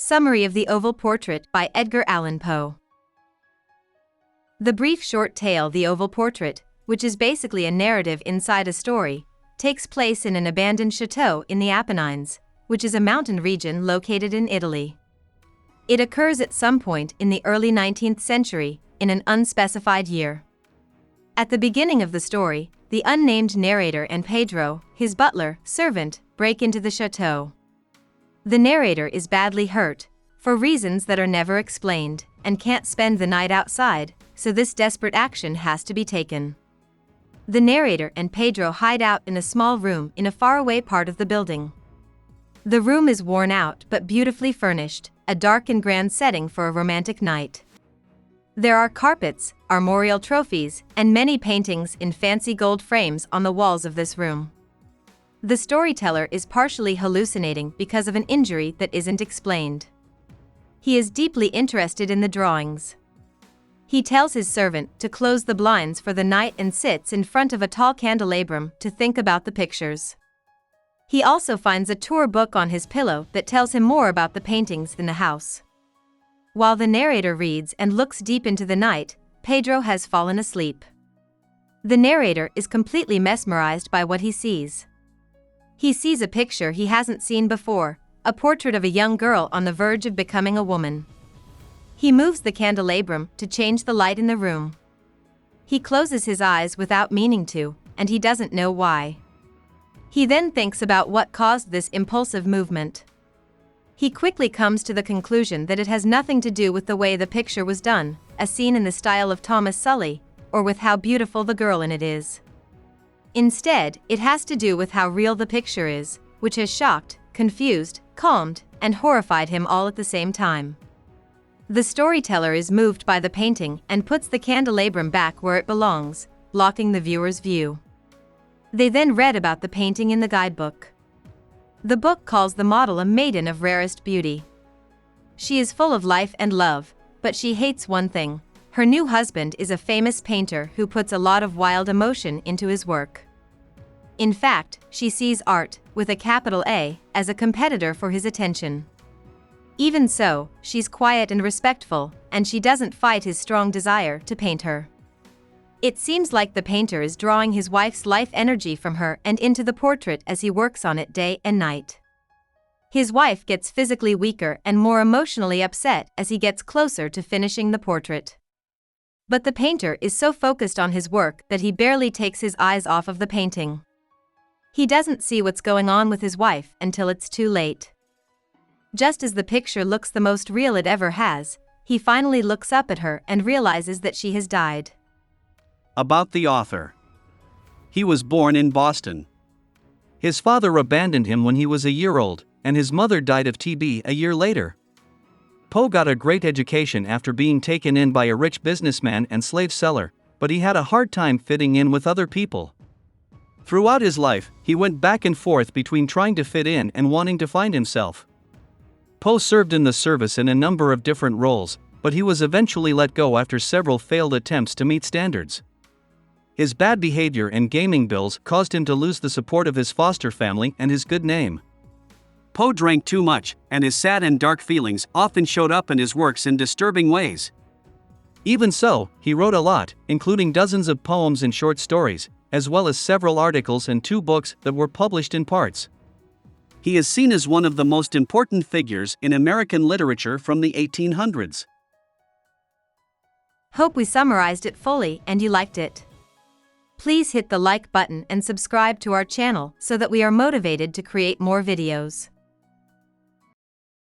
Summary of the Oval Portrait by Edgar Allan Poe. The brief short tale The Oval Portrait, which is basically a narrative inside a story, takes place in an abandoned chateau in the Apennines, which is a mountain region located in Italy. It occurs at some point in the early 19th century, in an unspecified year. At the beginning of the story, the unnamed narrator and Pedro, his butler, servant, break into the chateau. The narrator is badly hurt, for reasons that are never explained, and can't spend the night outside, so this desperate action has to be taken. The narrator and Pedro hide out in a small room in a faraway part of the building. The room is worn out but beautifully furnished, a dark and grand setting for a romantic night. There are carpets, armorial trophies, and many paintings in fancy gold frames on the walls of this room. The storyteller is partially hallucinating because of an injury that isn't explained. He is deeply interested in the drawings. He tells his servant to close the blinds for the night and sits in front of a tall candelabrum to think about the pictures. He also finds a tour book on his pillow that tells him more about the paintings in the house. While the narrator reads and looks deep into the night, Pedro has fallen asleep. The narrator is completely mesmerized by what he sees. He sees a picture he hasn't seen before, a portrait of a young girl on the verge of becoming a woman. He moves the candelabrum to change the light in the room. He closes his eyes without meaning to, and he doesn't know why. He then thinks about what caused this impulsive movement. He quickly comes to the conclusion that it has nothing to do with the way the picture was done, a scene in the style of Thomas Sully, or with how beautiful the girl in it is. Instead, it has to do with how real the picture is, which has shocked, confused, calmed, and horrified him all at the same time. The storyteller is moved by the painting and puts the candelabrum back where it belongs, blocking the viewer's view. They then read about the painting in the guidebook. The book calls the model a maiden of rarest beauty. She is full of life and love, but she hates one thing. Her new husband is a famous painter who puts a lot of wild emotion into his work. In fact, she sees art, with a capital A, as a competitor for his attention. Even so, she's quiet and respectful, and she doesn't fight his strong desire to paint her. It seems like the painter is drawing his wife's life energy from her and into the portrait as he works on it day and night. His wife gets physically weaker and more emotionally upset as he gets closer to finishing the portrait. But the painter is so focused on his work that he barely takes his eyes off of the painting. He doesn't see what's going on with his wife until it's too late. Just as the picture looks the most real it ever has, he finally looks up at her and realizes that she has died. About the author. He was born in Boston. His father abandoned him when he was a year old, and his mother died of TB a year later. Poe got a great education after being taken in by a rich businessman and slave seller, but he had a hard time fitting in with other people. Throughout his life, he went back and forth between trying to fit in and wanting to find himself. Poe served in the service in a number of different roles, but he was eventually let go after several failed attempts to meet standards. His bad behavior and gaming bills caused him to lose the support of his foster family and his good name. Poe drank too much, and his sad and dark feelings often showed up in his works in disturbing ways. Even so, he wrote a lot, including dozens of poems and short stories, as well as several articles and 2 books that were published in parts. He is seen as one of the most important figures in American literature from the 1800s. Hope we summarized it fully and you liked it. Please hit the like button and subscribe to our channel so that we are motivated to create more videos.